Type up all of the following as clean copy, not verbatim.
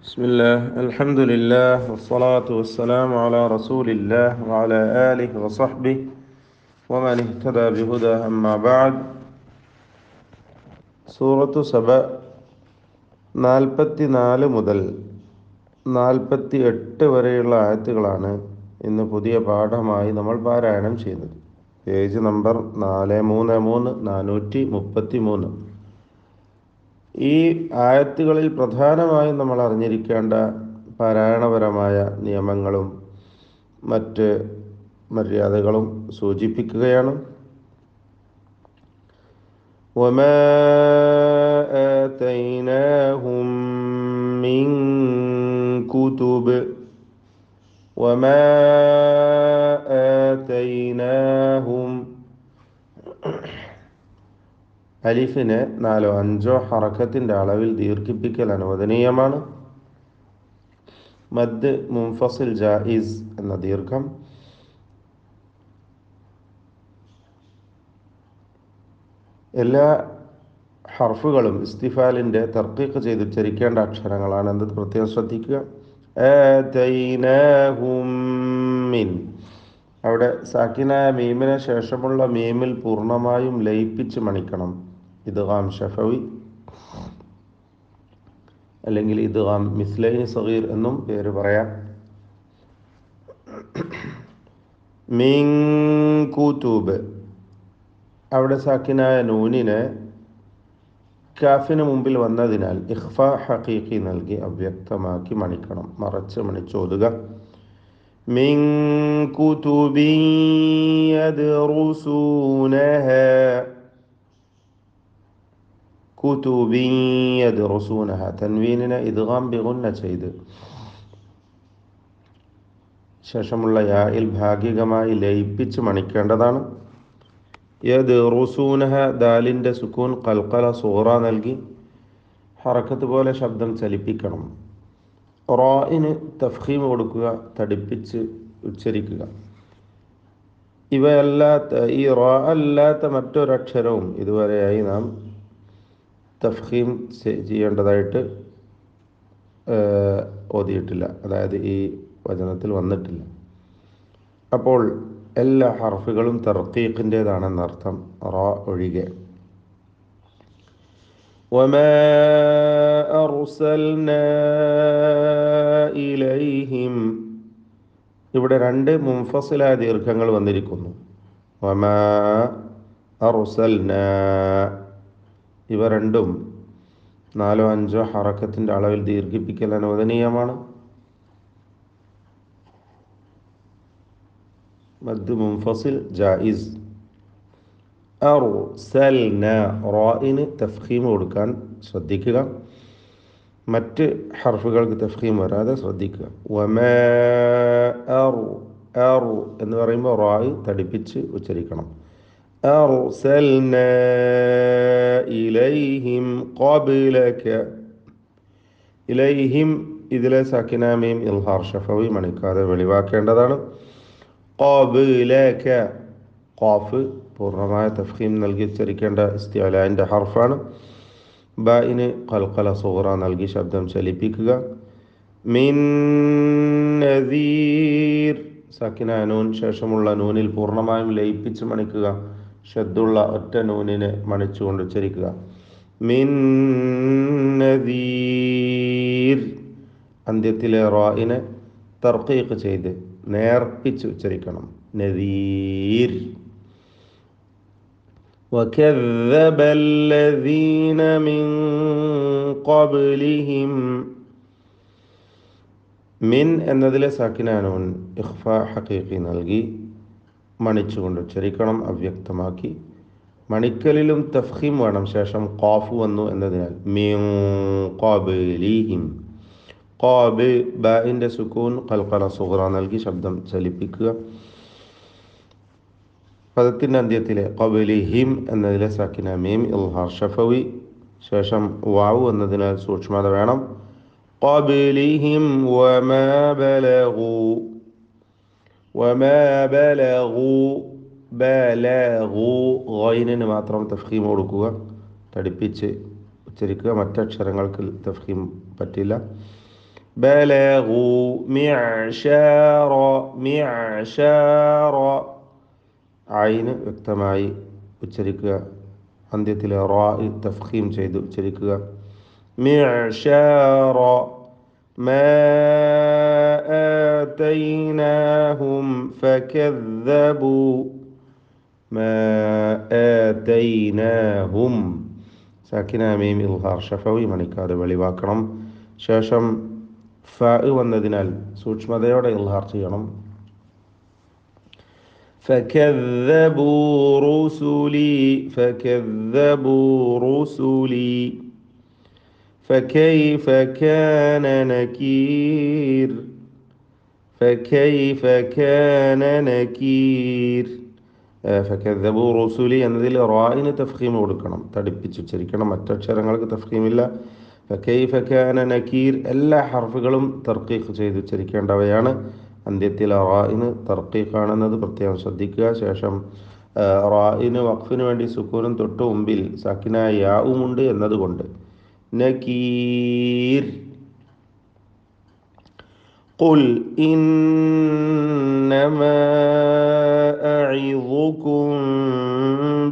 بسم الله الحمد لله والصلاة والسلام على رسول الله وعلى آله وصحبه ومن اهتدى بهداه أما بعد. സൂറത്തു സബ 44 മുതൽ 48 വരെയുള്ള ആയത്തുകളാണ് ഇന്ന് പുതിയ പാഠമായി നമ്മൾ പാരായണം ചെയ്യുന്നത്. Page number 433 433. ഈ ആയത്തുകളിൽ പ്രധാനമായും നമ്മൾ അറിഞ്ഞിരിക്കേണ്ട പാരായണപരമായ നിയമങ്ങളും മറ്റ് മര്യാദകളും സൂചിപ്പിക്കുകയാണ്. وَمَا آتَيْنَاهُم مِّن كُتُبٍ وَمَا آتَيْنَاهُم അലിഫിനെ 4-5 ഹറക്കത്തിൻ്റെ അളവിൽ ദീർഘിപ്പിക്കൽ അനുവദനീയമാണ്. മദ് മുൻഫസിൽ ജായിസ് എന്ന ദീർഘം എല്ലാ ഹർഫുകളും ഇസ്തിഫാലിൻ്റെ തർക്കീഖ് ചെയ്ത് ഉച്ചരിക്കേണ്ട അക്ഷരങ്ങളാണ് എന്നത് പ്രത്യേകം ശ്രദ്ധിക്കുക. ആതൈനാഹും മിൻ, അവിടെ സാക്കിനായ മീമിന് ശേഷമുള്ള മീമിൽ പൂർണ്ണമായും ലയിപ്പിച്ച് മണിക്കണം. ഇദ്ഗാം ഷഫവി അല്ലെങ്കിൽ ഇദ്ഗാം മിസ്ലൈനി സഗീർ എന്നും പേര് പറയാം. മിൻ കുതുബ്, അവിടെ സാക്കിനായ നൂനിനെ കാഫിന് മുമ്പിൽ വന്നതിനാൽ ഇഖ്ഫ ഹഖീഖി നൽകി അവ്യക്തമാക്കി മണിക്കണം, മറച്ച് മണിച്ചോതുക. മിൻ കുതുബിൻ യദ്റുസൂനഹാ, കുതുബിൻ യദ്റുസൂനഹാ, തൻവീനിനെ ഇദ്ഗാം ബിഗുന്ന ചെയ്ത് ശേഷമുള്ള യായിൽ ഭാഗികമായി ലയിപ്പിച്ച് മണിക്കേണ്ടതാണ്. യദ്റുസൂനഹ, ദാലിൻ്റെ സുക്കൂൻ ഖൽഖല സൂറ നൽകി ഹറക്കത്ത് പോലെ ശബ്ദം ചലിപ്പിക്കണം. റാഇന് തഫ്ഖീം കൊടുക്കുക, തടിപ്പിച്ച് ഉച്ചരിക്കുക. ഇവയല്ലാത്ത ഈ റാ അല്ലാത്ത മറ്റൊരക്ഷരവും ഇതുവരെയായി നാം തഫ്ഖീം ചെയ്യേണ്ടതായിട്ട് ഓതിയിട്ടില്ല, അതായത് ഈ വചനത്തിൽ വന്നിട്ടില്ല. അപ്പോൾ എല്ലാ ഹർഫുകളും തർക്കീഖിൻ്റേതാണെന്നർത്ഥം, റാ ഒഴികെ. വമാ അർസൽനാ ഇലൈഹിം, ഇവിടെ 2 മുൻഫസിലായ ദീർഘങ്ങൾ വന്നിരിക്കുന്നു. വമാ അർസൽനാ, ഇവ രണ്ടും 4-5 ഹറക്കത്തിൻ്റെ അളവിൽ ദീർഘിപ്പിക്കൽ അനുവദനീയമാണ്. മദ് മുൻഫസിൽ ജായിസ്. അർസൽന, റാഇന് തഫ്ഖീം കൊടുക്കാൻ ശ്രദ്ധിക്കുക, മറ്റ് ഹർഫുകൾക്ക് തഫ്ഖീം വരാതെ ശ്രദ്ധിക്കുക. വമാ അർ എന്ന് പറയുമ്പോൾ റാഇ തടിപ്പിച്ച് ഉച്ചരിക്കണം. അർസൽന ഇലൈഹിം ഖബ്ലക, ഇലൈഹിം ഇതിലെ സാക്കിന മീം ഇൽഹാർ ഷഫവി മണിക്കാതെ വെളിവാക്കേണ്ടതാണ്. ഖബ്ലക, ഖാഫ് പൂർണ്ണമായ തഫ്ഖീം നൽകി ഉച്ചരിക്കേണ്ട ഇസ്തിഅലാൻ്റെ ഹർഫാണ്. ബാഇന് ഖൽഖല സുഗ്റ നൽകി ശബ്ദം ചലിപ്പിക്കുക. മിൻ നദീർ, സാക്കിന നൂൻ ശേഷമുള്ള നൂനിൽ പൂർണ്ണമായും ലയിപ്പിച്ച് മണിക്കുക, ഷദ്ദുള്ള ഒറ്റ നൂനിനെ മണിച്ചുകൊണ്ട് ഉച്ചരിക്കുക. മിൻ നദീർ, അന്ത്യത്തിലെ റാഇനെ തർഖീഖ് ചെയ്ത് നേർപ്പിച്ച് ഉച്ചരിക്കണം. നദീർ. وكذب الذين من قبلهم, മിൻ എന്നതിലെ സാക്കിനാനൂൻ ഇഖ്ഫ ഹഖീഖി നൽകി മണിച്ചുകൊണ്ട് ഉച്ചരിക്കണം, അവ്യക്തമാക്കി. മണിക്കലിലും തഫ്ഖീം വേണം, ശേഷം ഖാഫ് വന്നു എന്നതിനാൽ മിൻ ഖബ്ലിഹിം. ഖാബ്, ബാഇൻ്റെ സുക്കൂൻ ഖൽഖല സുഗ്റ നൽകി ശബ്ദം ചലിപ്പിക്കുക. പദത്തിൻ്റെ അന്ത്യത്തിലെ ഖബ്ലിഹിം എന്നതിലെ സാക്കിന മീം ഇൽഹാർ ഷഫവി, ശേഷം വാവ് എന്നതിനാൽ സൂക്ഷ്മത വേണം. ഖബ്ലിഹിം വമാ ബലഗു, വമാ ബലഗു, ബലഗു ഗൈനിന് മാത്രം തഫ്ഖീം കൊടുക്കുക, തടിപ്പിച്ച് ഉച്ചരിക്കുക, മറ്റക്ഷരങ്ങൾക്ക് തഫ്ഖീം പറ്റില്ല. بلغوا معشار معشار ഐന് വ്യക്തമായി ഉച്ചരിക്കുക. അന്ത്യത്തിലെ റാ തഫ്ഖീം ചെയ്ത് ഉച്ചരിക്കുക. മിഅ്ശാറ മാ ആതൈനാഹും ഫകദ്ദബൂ മാ ആതൈനാഹും സാക്കിന മീം ഇൽഹാർ ഷഫവി മണിക്കാതെ വെളിവാക്കണം. ശേഷം ഫ വന്നതിനാൽ സൂക്ഷ്മതയോടെ ഇൽഹാർ ചെയ്യണം. فكذبوا رسلي فكذبوا رسلي فكيف كان نكير فكيف كان نكير فكذبوا رسلي എന്നതിൽ റായിന് തഫ്ഖീം കൊടുക്കണം, തടിപ്പിച്ച് ഉച്ചരിക്കണം. മറ്റക്ഷരങ്ങൾക്ക് തഫ്ഖീമില്ല. فكيف كان نكير എല്ലാ ഹർഫുകളും തർക്കീഖ് ചെയ്ത് ഉച്ചരിക്കേണ്ടവയാണ്. അന്ത്യത്തിൽ റായിന് തർക്കീഖാണെന്നത് പ്രത്യേകം ശ്രദ്ധിക്കുക. ശേഷം റായിന് വഖഫിന് വേണ്ടി സുക്കൂനും തൊട്ട് മുമ്പിൽ സാക്കിനായ യാവുമുണ്ട് എന്നതുകൊണ്ട് നകീർ. ഖുൽ ഇന്നമാ അഇദുകും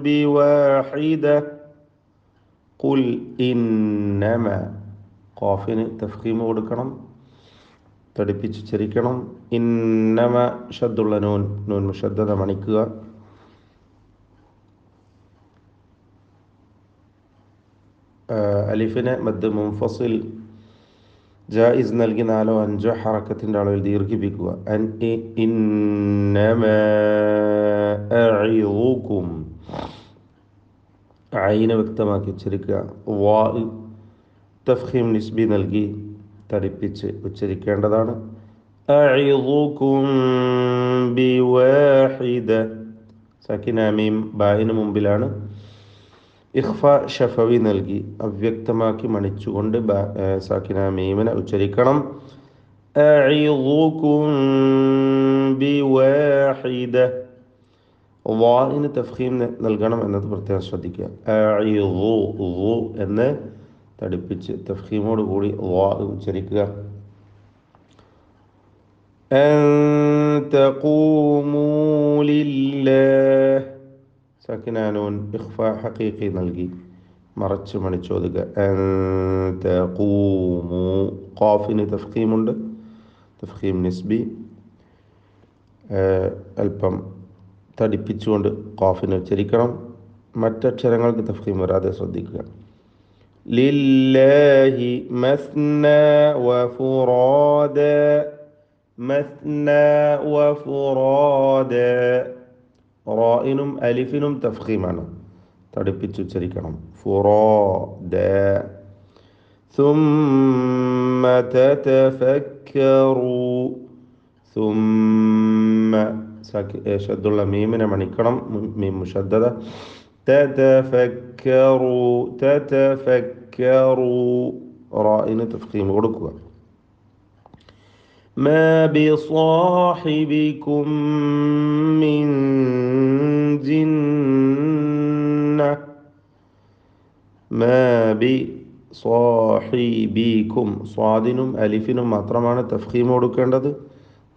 ബിവാഹിദ ഖുൽ ഇന്നമാ ഖാഫിന് തഫ്ഖീം കൊടുക്കണം, തടിപ്പിച്ചുച്ചരിക്കണം. ഇന്നമ ഷദ്ദുള്ള നൂൻ മുഷദ്ദദ മണിക്കുക. അലിഫിനെ മദ് മുൻഫസിൽ ജായിസ് നൽകി 4 or 5 ഹറക്കത്തിൻ്റെ അളവിൽ ദീർഘിപ്പിക്കുക. ഇന്നമ അഇദുകും ഐനെ വ്യക്തമാക്കി ഉച്ചരിക്കുക. വാ തഫ്ഖീം നിസ്ബി നൽകി തടിപ്പിച്ച് ഉച്ചരിക്കേണ്ടതാണ്. അഇദുകും ബിവാഹിദ സാക്കിന മീം ബായിന് മുമ്പിലാണ്. ഇഖ്ഫ ഷഫവി നൽകി അവ്യക്തമാക്കി മണിച്ചുകൊണ്ട് സാക്കിന മീമിനെ ഉച്ചരിക്കണം. അഇദുകും ബിവാഹിദ വാഇന് തഫ്ഖീം നൽകണം എന്നത് പ്രത്യേകം ശ്രദ്ധിക്കുക. അഇദു എന്ന് തടിപ്പിച്ച് തഫ്ഖീമോട് കൂടി വാ ഉച്ചരിക്കുക. അൻ തഖൂമൂ ലില്ലാഹ് സാക്കിന നൂൻ ഇഖ്ഫ ഹഖീഖി നൽകി മറച്ച് മണിച്ചോതുക. അൻ തഖൂമൂ ഖാഫിന് തഫ്ഖീമുണ്ട്, തഫ്ഖീം നിസ്ബി അല്പം തടിപ്പിച്ചുകൊണ്ട് ഖാഫിനെ ഉച്ചരിക്കണം. മറ്റക്ഷരങ്ങൾക്ക് തഫ്ഖീം വരാതെ ശ്രദ്ധിക്കുക. ലില്ലാഹി മസ്ന വഫുറാദ മസ്ന വഫുറാദ റായിനും അലിഫിനും തഫ്ഖീമാണ്, തടിപ്പിച്ചുച്ചരിക്കണം. ഫുറാദ ثم تتفكروا ثم ഷദ്ദുള്ള മീമിനെ മണിക്കണം, മീം മുഷദ്ദദ. തതഫക്കറു റായിന് തഫ്ഖീം കൊടുക്കുക. മാ ബിസാഹിബികും മിൻ ജിന്ന മാ ബിസാഹിബികും സ്വാദിനും അലിഫിനും മാത്രമാണ് തഫ്ഖീം കൊടുക്കേണ്ടത്,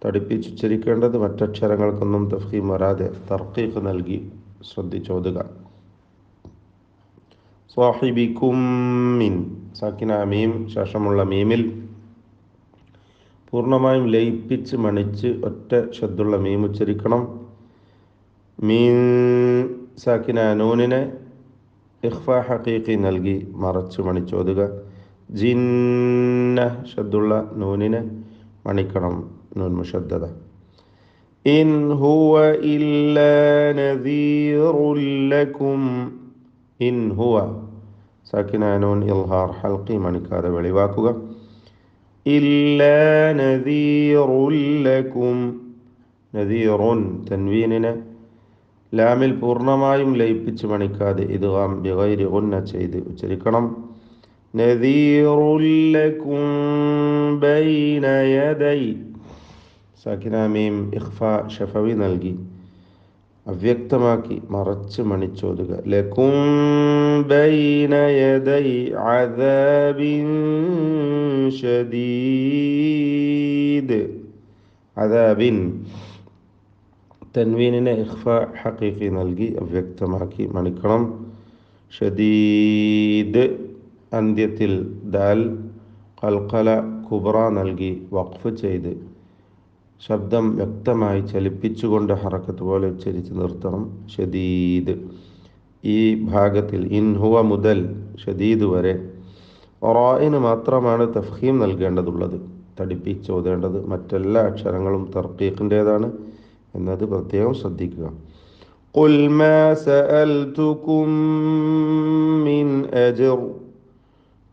തടിപ്പിച്ചുച്ചരിക്കേണ്ടത്. മറ്റക്ഷരങ്ങൾക്കൊന്നും തഫ്ഖീം വരാതെ തർക്കീഖ് നൽകി ശ്രദ്ധിച്ചോതുക. സാഹിബികും മിൻ സാക്കിന മീം ശേഷമുള്ള മീമിൽ പൂർണ്ണമായും ലയിപ്പിച്ച് മണിച്ച് ഒറ്റ ഷദ്ദുള്ള മീം ഉച്ചരിക്കണം. മീൻ സാക്കിന നൂനിനെ ഇഖ്ഫ ഹഖീഖി നൽകി മറച്ച് മണിച്ചോതുക. ജിന്ന ഷദ്ദുള്ള നൂനിനെ മണിക്കണം, നൂൻ മുഷദ്ദദ. ഇൻ ഹുവ ഇല്ലാ നദീറുൻ ലക്കും ഇൻ ഹുവ സാക്കിന നൂൻ ഇൽഹാർ ഹൽഖി മണിക്കാതെ വെളിവാക്കുക. ഇല്ലാ നദീറുൻ ലക്കും നദീറുൻ തൻവീനിനെ ലാമിൽ പൂർണ്ണമായും ലയിപ്പിച്ച് മണിക്കാതെ ഇദ്ഗാം ബിഗൈരി ഗുന്ന ചെയ്ത് ഉച്ചരിക്കണം. നദീറുൻ ലക്കും ബൈന യദൈ സാക്കിന മീം ഇഖ്ഫ ഷഫവി നൽകി അവ്യക്തമാക്കി മറച്ച് മണിച്ചോതുക. ലകും ബൈന യദൈ അദാബിൻ ഷദീദ്. അദാബിൻ തൻവീനിനെ ഇഖ്ഫ ഹഖീഖി നൽകി അവ്യക്തമാക്കി മണിക്കണം. ഷദീദ് അന്ത്യത്തിൽ ദാൽ ഖൽഖല കുബ്ര നൽകി വഖഫ് ചെയ്ത് ശബ്ദം വ്യക്തമായി ചലിപ്പിച്ചുകൊണ്ട് ഹറക്കത്ത് പോലെ ഉച്ചരിച്ച് നിർത്തണം. ഷദീദ്. ഈ ഭാഗത്തിൽ ഇൻ ഹുവ മുതൽ ഷദീദ് വരെ റായിന് മാത്രമാണ് തഫ്ഖീം നൽകേണ്ടതുള്ളത്, തടിപ്പിച്ചോതേണ്ടത്. മറ്റെല്ലാ അക്ഷരങ്ങളും തർക്കീഖിൻ്റേതാണ് എന്നത് പ്രത്യേകം ശ്രദ്ധിക്കുക. ഖുൽ മാ സഅൽതുകും മിൻ അജ്ർ.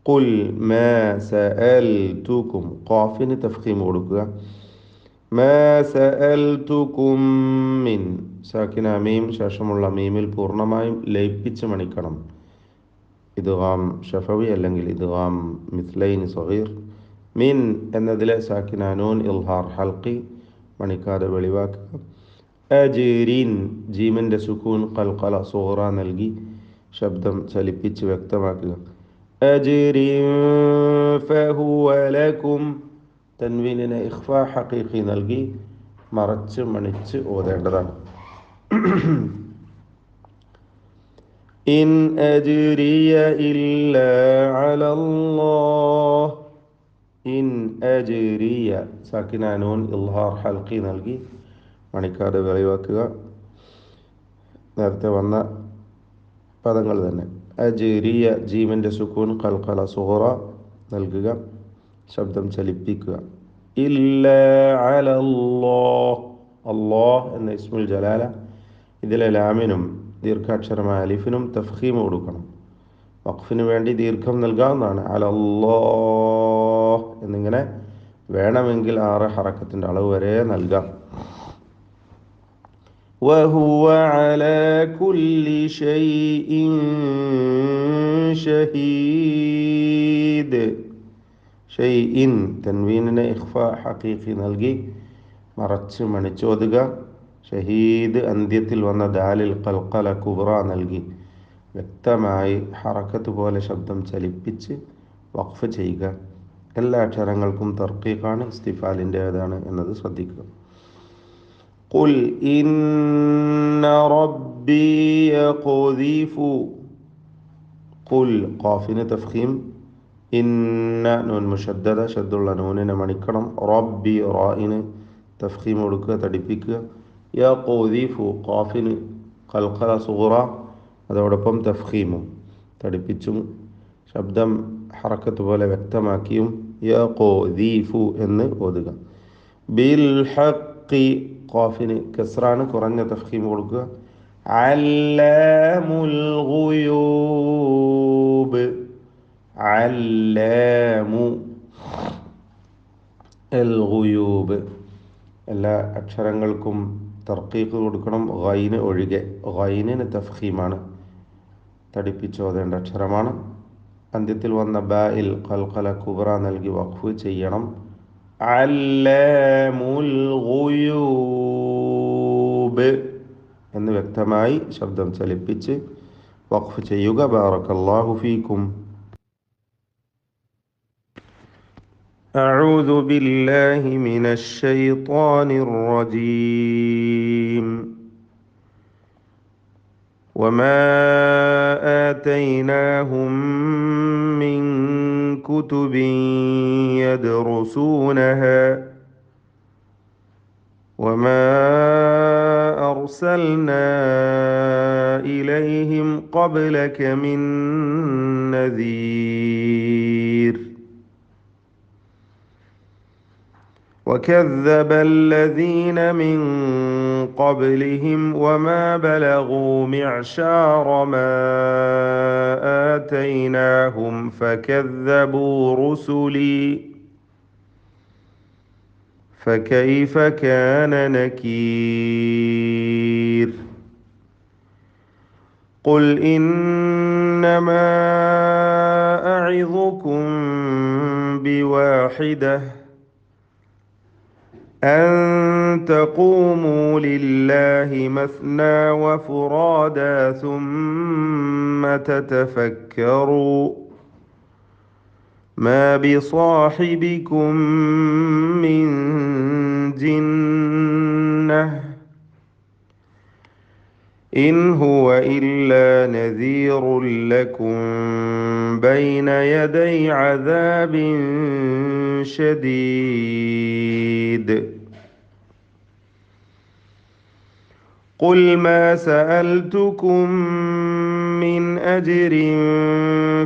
ഖുൽ മാ സഅൽതുകും ഖാഫിന് തഫ്ഖീം കൊടുക്കുക. മാ സഅൽതുകും മിൻ സാക്കിന മീം ശേഷമുള്ള മീമിൽ പൂർണ്ണമായും ലയിപ്പിച്ച് മണിക്കണം. ഇദ്ഗാം ഷഫവി അല്ലെങ്കിൽ ഇദ്ഗാം മിസ്ലൈൻ സഗീർ. മിൻ എന്നതിലെ സാക്കിന നൂൻ ഇൽഹാർ ഹൽക്കി മണിക്കാതെ വെളിവാക്കുക. അജ്രിൻ ജീമിൻ്റെ സുക്കൂൻ ഖൽഖല സുഗ്റ നൽകി ശബ്ദം ചലിപ്പിച്ച് വ്യക്തമാക്കുക. അജ്രിൻ ഫഹുവ ലകും തൻവീനിനെ ഇഖ്ഫ ഹഖീഖി നൽകി മറച്ച് മണിച്ച് ഓതേണ്ടതാണ്. ഇൻ അജ്രിയ ഇല്ലാ അലല്ലാഹ്. ഇൻ അജ്രിയ സാക്കിന നൂൻ ഇൽഹാർ ഹൽക്കി നൽകി മണിക്കാതെ വെളിവാക്കുക. നേരത്തെ വന്ന പദങ്ങൾ തന്നെ. അജ്രിയ ജീമിൻ്റെ സുക്കൂൻ ഖൽഖല സുഗ്റ നൽകുക, ശബ്ദം ചലിപ്പിക്കുക. ഇല്ലാ അലല്ലാഹ്. അല്ലാഹ് എന്ന ഇസ്മുൽ ജലാല ഇതിലെ ലാമിനും ദീർഘാക്ഷരമായ അലിഫിനും തഫ്ഖീം കൊടുക്കണം. വഖഫിന് വേണ്ടി ദീർഘം നൽകാവുന്നതാണ്. അലല്ലാഹ് എന്നിങ്ങനെ വേണമെങ്കിൽ 6 ഹറക്കത്തിൻ്റെ അളവ് വരെ നൽകാം. വഹുവ അലാ കുല്ലി ഷൈഇൻ ഷഹീദ്. ഷൈഇൻ തൻവീനിനെ ഇഖ്ഫ ഹഖീഖി നൽകി മറച്ച് മണിച്ചോതുക. ഷഹീദ് അന്ത്യത്തിൽ വന്ന ദാലിൽ ഖൽഖല കുബ്ര നൽകി വ്യക്തമായി ഹറക്കത്ത് പോലെ ശബ്ദം ചലിപ്പിച്ച് വഖഫ് ചെയ്യുക. എല്ലാ അക്ഷരങ്ങൾക്കും തർക്കീഖാണ്, ഇസ്തിഫാലിൻ്റേതാണ് എന്നത് ശ്രദ്ധിക്കുക. ഖുൽ ഇന്ന റബ്ബി യഖ്ദിഫു. ഖുൽ ഖാഫിന് തഫ്ഖീം. ഇന്ന നൂൻ മുഷദ്ദദ ഷദ്ദുള്ള നൂനിനെ മണിക്കണം. റബ്ബി റായിന് തഫ്ഖീം കൊടുക്കുക, തടിപ്പിക്കുക. യഖ്ദിഫു ഖാഫിന് ഖൽഖല സുഗ്റ അതോടൊപ്പം തഫ്ഖീമും തടിപ്പിച്ചും ശബ്ദം ഹറക്കത്ത് പോലെ വ്യക്തമാക്കിയും യഖ്ദിഫു എന്ന് ഓതുക. ബിൽ ഹഖ് ഖാഫിന് കസ്റാണ്, കുറഞ്ഞ തഫ്ഖീം കൊടുക്കുക. അല്ലാമുൽ ഗുയൂബ്. അല്ലാമു അൽ ഗുയൂബ്. എല്ലാ അക്ഷരങ്ങൾക്കും തർക്കീഖ് കൊടുക്കണം, ഗൈന് ഒഴികെ. ഗൈനിന് തഫ്ഖീമാണ്, തടിപ്പിച്ചോതേണ്ട അക്ഷരമാണ്. അന്ത്യത്തിൽ വന്ന ബായിൽ ഖൽഖല കുബ്ര നൽകി വഖഫ് ചെയ്യണം. അല്ലാമുൽ ഗുയൂബ് എന്ന് വ്യക്തമായി ശബ്ദം ചലിപ്പിച്ച് വഖഫ് ചെയ്യുക. ബാറക്കല്ലാഹു ഫീക്കും. أعوذ بالله من الشيطان الرجيم. وما آتيناهم من كتب يدرسونها وما أرسلنا إليهم قبلك من نذير وكذب الذين من قبلهم وما بلغوا معشار ما آتيناهم فكذبوا رسلي فكيف كان نكير. قل إنما أعظكم بواحدة أن تقوموا لله مثنى وفرادى ثم تتفكروا ما بصاحبكم من جنة إن هو إلا نذير لكم بين يدي عذاب شديد قل ما سألتكم من أجر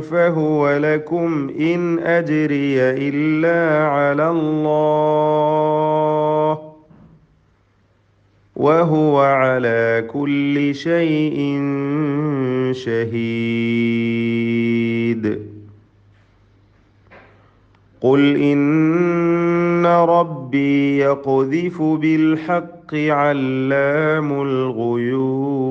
فهو لكم إن أجري إلا على الله وهو على كل شيء شهيد قل إن ربي يقذف بالحق علام الغيوب